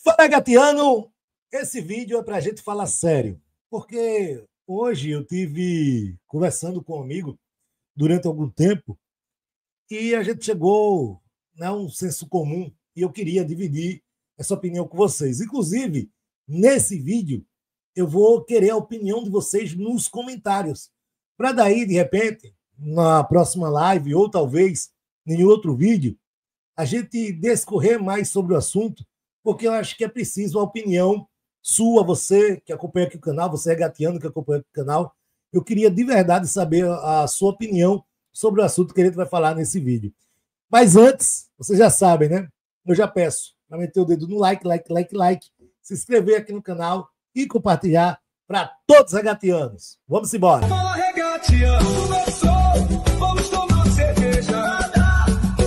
Fala, Gatiano! Esse vídeo é para a gente falar sério, porque hoje eu tive conversando com um amigo durante algum tempo e a gente chegou a um senso comum e eu queria dividir essa opinião com vocês. Inclusive, nesse vídeo, eu vou querer a opinião de vocês nos comentários, para daí, de repente, na próxima live ou talvez em outro vídeo, a gente discorrer mais sobre o assunto, porque eu acho que é preciso a opinião sua, você que acompanha aqui o canal, você é gatiano que acompanha aqui o canal. Eu queria de verdade saber a sua opinião sobre o assunto que a gente vai falar nesse vídeo. Mas antes, vocês já sabem, né? Eu já peço para meter o dedo no like, se inscrever aqui no canal e compartilhar para todos os regatianos. Vamos embora! Fala, regatiano, vamos tomar cerveja.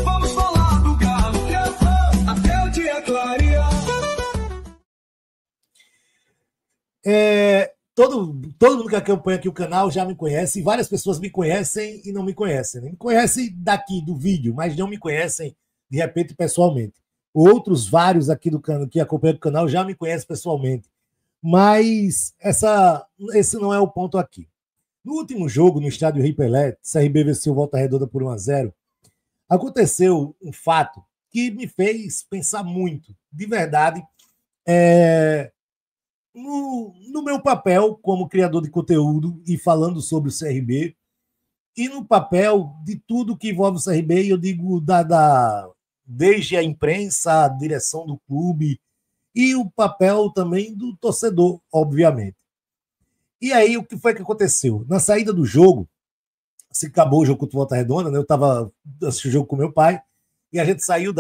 Vamos falar do galo, até o dia clarear. Todo mundo que acompanha aqui o canal já me conhece, e várias pessoas me conhecem e não me conhecem. Me conhecem daqui do vídeo, mas não me conhecem de repente pessoalmente. Outros vários aqui do canal que acompanham o canal já me conhecem pessoalmente. Mas esse não é o ponto aqui. No último jogo, no estádio Rei Pelé, CRB venceu Volta Redonda por 1-0. Aconteceu um fato que me fez pensar muito, de verdade, no meu papel como criador de conteúdo e falando sobre o CRB, e no papel de tudo que envolve o CRB, e eu digo desde a imprensa, a direção do clube, e o papel também do torcedor, obviamente. E aí, o que foi que aconteceu? Na saída do jogo, se acabou o jogo contra o Volta Redonda, né? Eu estava assistindo o jogo com meu pai, e a gente saiu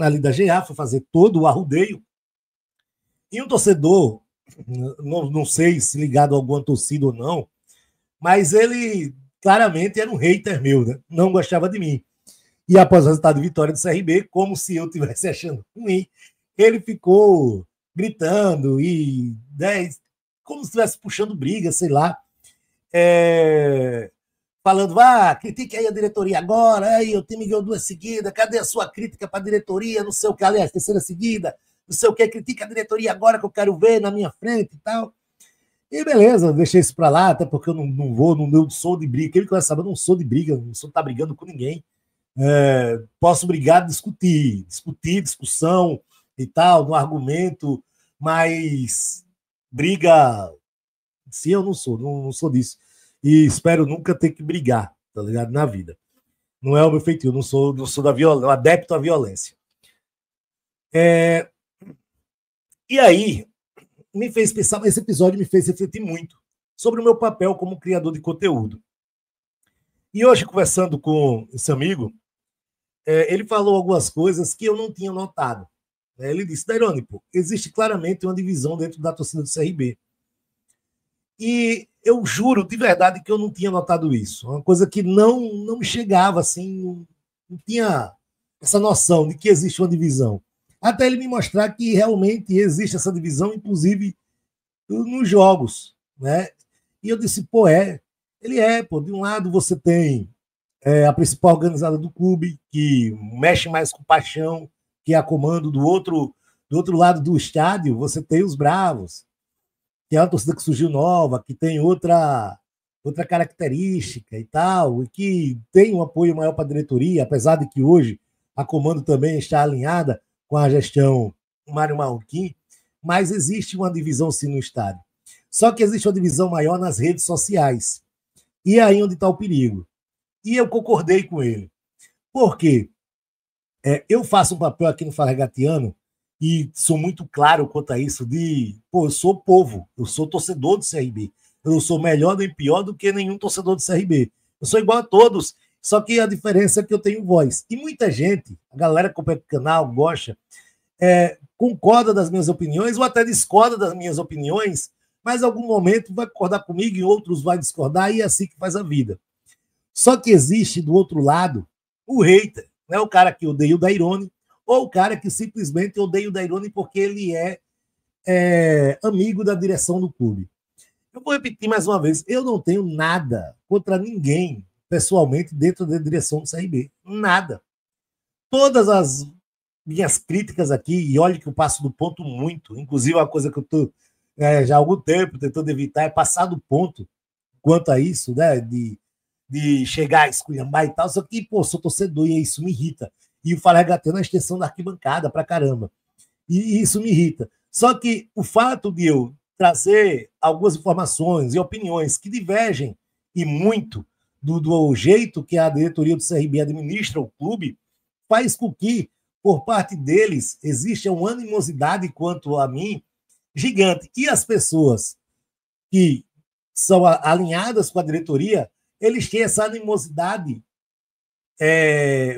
ali da GA, foi fazer todo o arrudeio, e um torcedor, não sei se ligado a alguma torcida ou não, mas ele claramente era um hater meu, né? Não gostava de mim. E após o resultado de vitória do CRB, como se eu estivesse achando ruim, ele ficou gritando e como se estivesse puxando briga, sei lá, falando, critique aí a diretoria agora, aí o time ganhou 2 seguidas, cadê a sua crítica para a diretoria, não sei o que, aliás, 3ª seguida, não sei o que, critica a diretoria agora que eu quero ver na minha frente e tal. E beleza, deixei isso para lá, até porque eu não sou de briga, quem conhece sabe, eu não sou de briga, não sou tá brigando com ninguém. Posso brigar, discussão e tal, no argumento, mas briga, sim, eu não sou disso. E espero nunca ter que brigar, tá ligado? Na vida. Não é o meu feitio, não sou da violência, adepto à violência. E aí, me fez pensar, esse episódio me fez refletir muito sobre o meu papel como criador de conteúdo. E hoje, conversando com esse amigo, ele falou algumas coisas que eu não tinha notado. Ele disse, Dairone, existe claramente uma divisão dentro da torcida do CRB. E eu juro de verdade que eu não tinha notado isso. Uma coisa que não me chegava, assim, não tinha essa noção de que existe uma divisão. Até ele me mostrar que realmente existe essa divisão, inclusive nos jogos, né? E eu disse, de um lado você tem a principal organizada do clube, que mexe mais com paixão, que é a comando. Do outro lado do estádio, você tem os Bravos, que é uma torcida que surgiu nova, que tem outra característica e tal, e que tem um apoio maior para a diretoria, apesar de que hoje a comando também está alinhada com a gestão Mário Marroquim, mas existe uma divisão sim no estádio. Só que existe uma divisão maior nas redes sociais. E é aí onde está o perigo. E eu concordei com ele. Por quê? Eu faço um papel aqui no Fala Gatiano e sou muito claro quanto a isso eu sou povo, eu sou torcedor do CRB. Eu não sou melhor nem pior do que nenhum torcedor do CRB. Eu sou igual a todos, só que a diferença é que eu tenho voz. E muita gente, a galera que acompanha o canal, gosta, concorda das minhas opiniões ou até discorda das minhas opiniões, mas em algum momento vai concordar comigo e outros vai discordar, e é assim que faz a vida. Só que existe do outro lado o hater, né? O cara que odeia o Dairone, ou o cara que simplesmente odeia o Dairone porque ele é amigo da direção do clube. Eu vou repetir mais uma vez, eu não tenho nada contra ninguém, pessoalmente, dentro da direção do CRB. Nada. Todas as minhas críticas aqui, e olha que eu passo do ponto muito, inclusive uma coisa que eu estou já há algum tempo tentando evitar é passar do ponto quanto a isso, né, de chegar a esculhambar e tal, só que, pô, sou torcedor e isso me irrita. E o Fala Regateando é a extensão da arquibancada pra caramba. E isso me irrita. Só que o fato de eu trazer algumas informações e opiniões que divergem e muito do jeito que a diretoria do CRB administra o clube, faz com que, por parte deles, exista uma animosidade quanto a mim gigante. E as pessoas que são alinhadas com a diretoria, eles têm essa animosidade,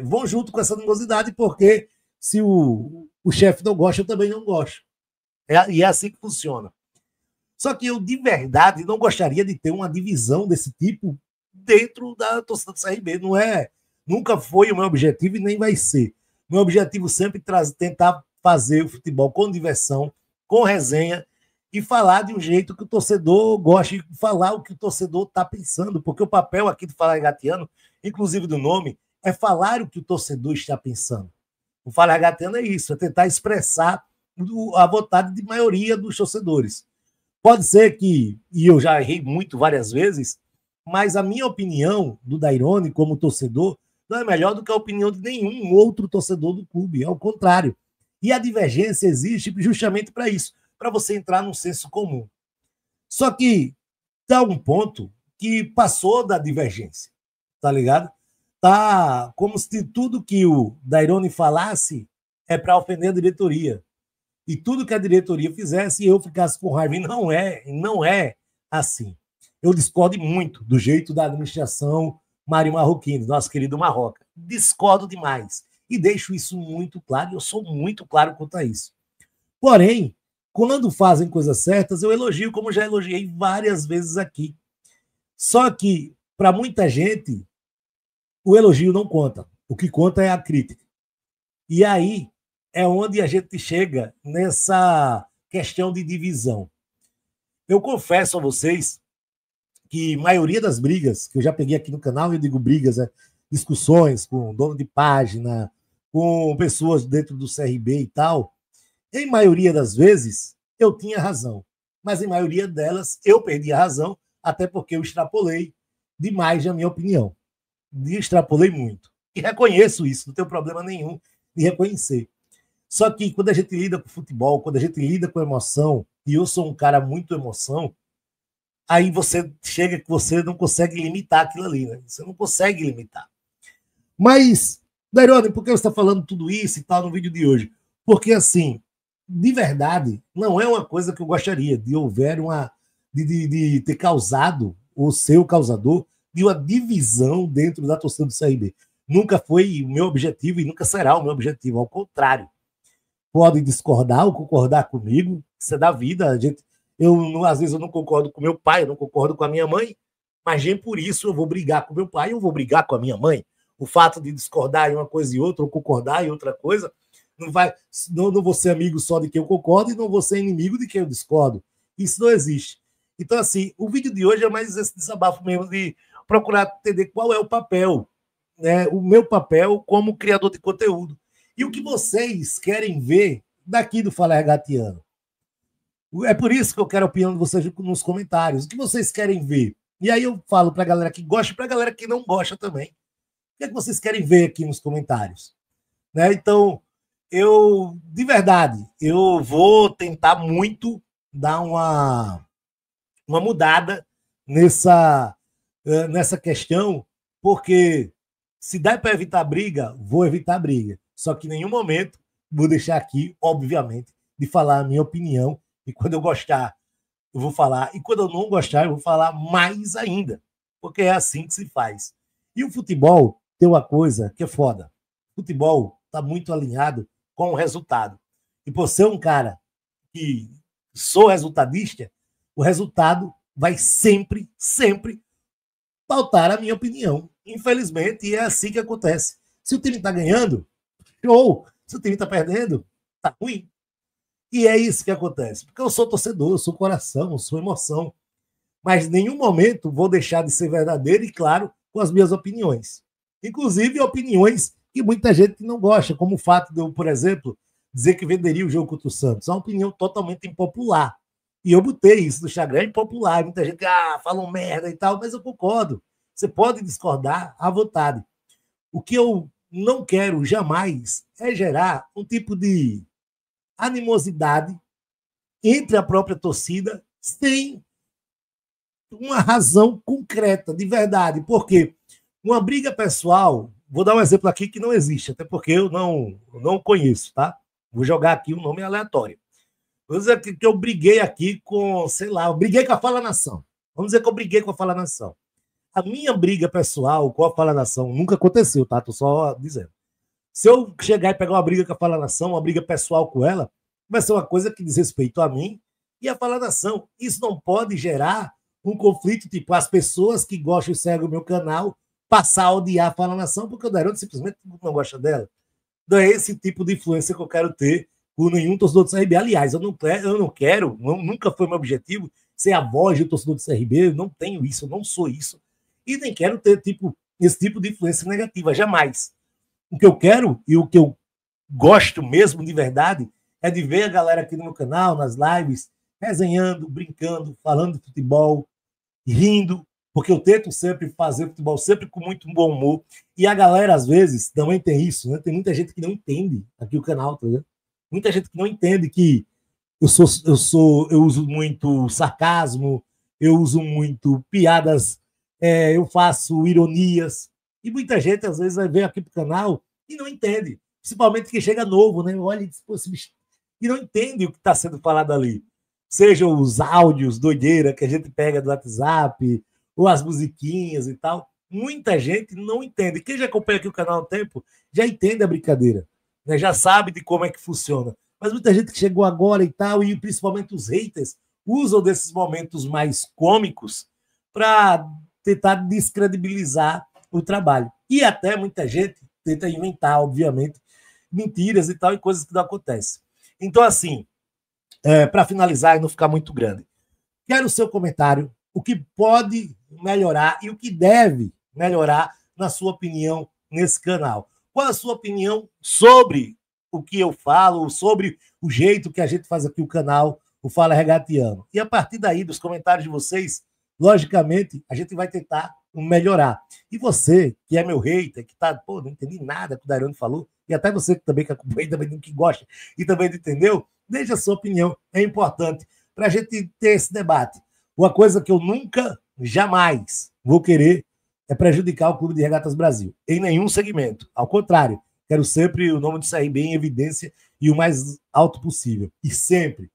vão junto com essa animosidade, porque se o chefe não gosta, eu também não gosto. E é assim que funciona. Só que eu, de verdade, não gostaria de ter uma divisão desse tipo dentro da torcida do CRB. Nunca foi o meu objetivo e nem vai ser. Meu objetivo sempre é tentar fazer o futebol com diversão, com resenha, e falar de um jeito que o torcedor goste, de falar o que o torcedor está pensando, porque o papel aqui do Fala Regateando, inclusive do nome, é falar o que o torcedor está pensando. O Fala Regateando é isso, é tentar expressar a vontade de maioria dos torcedores. Pode ser que, e eu já errei muito várias vezes, mas a minha opinião do Dairone como torcedor não é melhor do que a opinião de nenhum outro torcedor do clube, é ao contrário. E a divergência existe justamente para isso, para você entrar num senso comum. Só que tá um ponto que passou da divergência, tá ligado? Tá como se tudo que o Dairone falasse é para ofender a diretoria. E tudo que a diretoria fizesse, eu ficasse com raiva. E não é assim. Eu discordo muito do jeito da administração Mário Marroquino, nosso querido Marroca. Discordo demais. E deixo isso muito claro, e eu sou muito claro quanto a isso. Porém, quando fazem coisas certas, eu elogio, como já elogiei várias vezes aqui. Só que, para muita gente, o elogio não conta. O que conta é a crítica. E aí é onde a gente chega nessa questão de divisão. Eu confesso a vocês que a maioria das brigas que eu já peguei aqui no canal, eu digo brigas, discussões com dono de página, com pessoas dentro do CRB e tal, em maioria das vezes eu tinha razão, mas em maioria delas eu perdi a razão, até porque eu extrapolei demais a minha opinião. Extrapolei muito. E reconheço isso, não tenho problema nenhum de reconhecer. Só que quando a gente lida com futebol, quando a gente lida com emoção, e eu sou um cara muito emoção, aí você chega que você não consegue limitar aquilo ali, né? Você não consegue limitar. Mas, Dairone, por que você está falando tudo isso e tal no vídeo de hoje? Porque, assim, de verdade, não é uma coisa que eu gostaria de houver de ter causado, ou ser o causador, de uma divisão dentro da torcida do CRB. Nunca foi o meu objetivo e nunca será o meu objetivo, ao contrário. Pode discordar ou concordar comigo, isso é da vida. Às vezes eu não concordo com meu pai, eu não concordo com a minha mãe, mas nem por isso eu vou brigar com meu pai, eu vou brigar com a minha mãe. O fato de discordar em uma coisa e outra, ou concordar em outra coisa, não vou ser amigo só de quem eu concordo e não vou ser inimigo de quem eu discordo. Isso não existe. Então, assim, o vídeo de hoje é mais esse desabafo mesmo de procurar entender qual é o papel, né? O meu papel como criador de conteúdo. E o que vocês querem ver daqui do Fala Regateando. É por isso que eu quero a opinião de vocês nos comentários. O que vocês querem ver? E aí eu falo para a galera que gosta e para a galera que não gosta também. O que é que vocês querem ver aqui nos comentários? Né? Então, de verdade, eu vou tentar muito dar uma mudada nessa questão, porque se dá para evitar briga, vou evitar briga. Só que em nenhum momento vou deixar aqui, obviamente, de falar a minha opinião. E quando eu gostar, eu vou falar. E quando eu não gostar, eu vou falar mais ainda. Porque é assim que se faz. E o futebol tem uma coisa que é foda. O futebol está muito alinhado com o resultado. E por ser um cara que sou resultadista, o resultado vai sempre, sempre pautar a minha opinião. Infelizmente, é assim que acontece. Se o time está ganhando, show. Se o time está perdendo, tá ruim. E é isso que acontece. Porque eu sou torcedor, eu sou coração, eu sou emoção. Mas em nenhum momento vou deixar de ser verdadeiro e claro com as minhas opiniões. Inclusive opiniões que muita gente não gosta, como o fato de eu, por exemplo, dizer que venderia o jogo contra o Santos. É uma opinião totalmente impopular. E eu botei isso no Instagram, impopular. Muita gente, falam merda e tal, mas eu concordo. Você pode discordar à vontade. O que eu não quero jamais é gerar um tipo de animosidade entre a própria torcida sem uma razão concreta, de verdade. Porque uma briga pessoal, vou dar um exemplo aqui que não existe, até porque eu não conheço, tá? Vou jogar aqui um nome aleatório. Vamos dizer que eu briguei aqui com, sei lá, eu briguei com a Fala Nação. Vamos dizer que eu briguei com a Fala Nação. A minha briga pessoal com a Fala Nação nunca aconteceu, tá? Tô só dizendo. Se eu chegar e pegar uma briga com a Fala Nação, uma briga pessoal com ela, vai ser uma coisa que diz respeito a mim e a Fala Nação. Isso não pode gerar um conflito, tipo, as pessoas que gostam e seguem o meu canal passar a odiar a Fala Nação porque o Dairone simplesmente não gosta dela. Não é esse tipo de influência que eu quero ter por nenhum torcedor do CRB. Aliás, eu não quero, nunca foi meu objetivo ser a voz do torcedor do CRB, eu não tenho isso, eu não sou isso. E nem quero ter esse tipo de influência negativa, jamais. O que eu quero e o que eu gosto mesmo de verdade é de ver a galera aqui no meu canal, nas lives, resenhando, brincando, falando de futebol, rindo, porque eu tento sempre fazer futebol sempre com muito bom humor. E a galera, às vezes, também tem isso, né? Tem muita gente que não entende aqui o canal, tá ligado? Muita gente que não entende que eu uso muito sarcasmo, eu uso muito piadas, eu faço ironias. E muita gente, às vezes, vai ver aqui pro canal e não entende. Principalmente quem chega novo, né? Olha e diz, pô, esse bicho... E não entende o que está sendo falado ali. Sejam os áudios doideira que a gente pega do WhatsApp, ou as musiquinhas e tal. Muita gente não entende. Quem já acompanha aqui o canal há um tempo já entende a brincadeira, né? Já sabe de como é que funciona. Mas muita gente que chegou agora e tal, e principalmente os haters, usam desses momentos mais cômicos para tentar descredibilizar o trabalho. E até muita gente tenta inventar, obviamente, mentiras e tal, e coisas que não acontecem. Então, assim, para finalizar e não ficar muito grande, quero o seu comentário, o que pode melhorar e o que deve melhorar, na sua opinião, nesse canal. Qual a sua opinião sobre o que eu falo, sobre o jeito que a gente faz aqui o canal, o Fala Regatiano. E a partir daí, dos comentários de vocês, logicamente, a gente vai tentar melhorar. E você, que é meu hater, que tá, pô, não entendi nada que o Dairone falou, e até você que também que acompanha, também que gosta e também não entendeu, deixa a sua opinião, é importante para a gente ter esse debate. Uma coisa que eu nunca, jamais vou querer é prejudicar o Clube de Regatas Brasil, em nenhum segmento. Ao contrário, quero sempre o nome do CRB em evidência e o mais alto possível. E sempre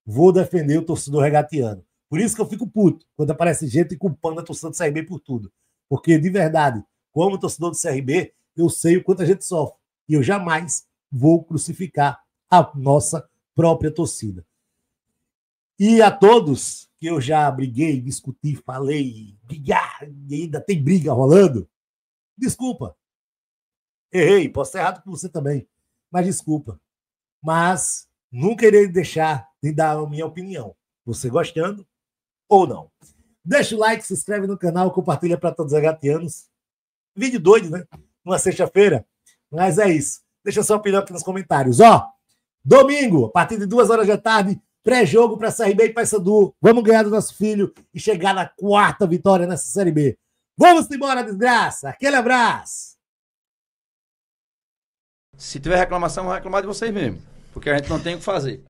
vou defender o torcedor regatiano. Por isso que eu fico puto quando aparece gente culpando a torcida do CRB por tudo. Porque, de verdade, como torcedor do CRB, eu sei o quanto a gente sofre. E eu jamais vou crucificar a nossa própria torcida. E a todos que eu já briguei, discuti, falei, brigar, e ainda tem briga rolando, desculpa. Errei, posso estar errado com você também, mas desculpa. Mas nunca irei deixar de dar a minha opinião. Você gostando ou não. Deixa o like, se inscreve no canal, compartilha para todos os regatianos. Vídeo doido, né? Uma sexta-feira. Mas é isso. Deixa sua opinião aqui nos comentários. Ó, domingo, a partir de 2 horas da tarde, pré-jogo para CRB e Paysandu. Vamos ganhar do nosso filho e chegar na 4ª vitória nessa Série B. Vamos embora, desgraça. Aquele abraço. Se tiver reclamação, vou reclamar de vocês mesmo. Porque a gente não tem o que fazer.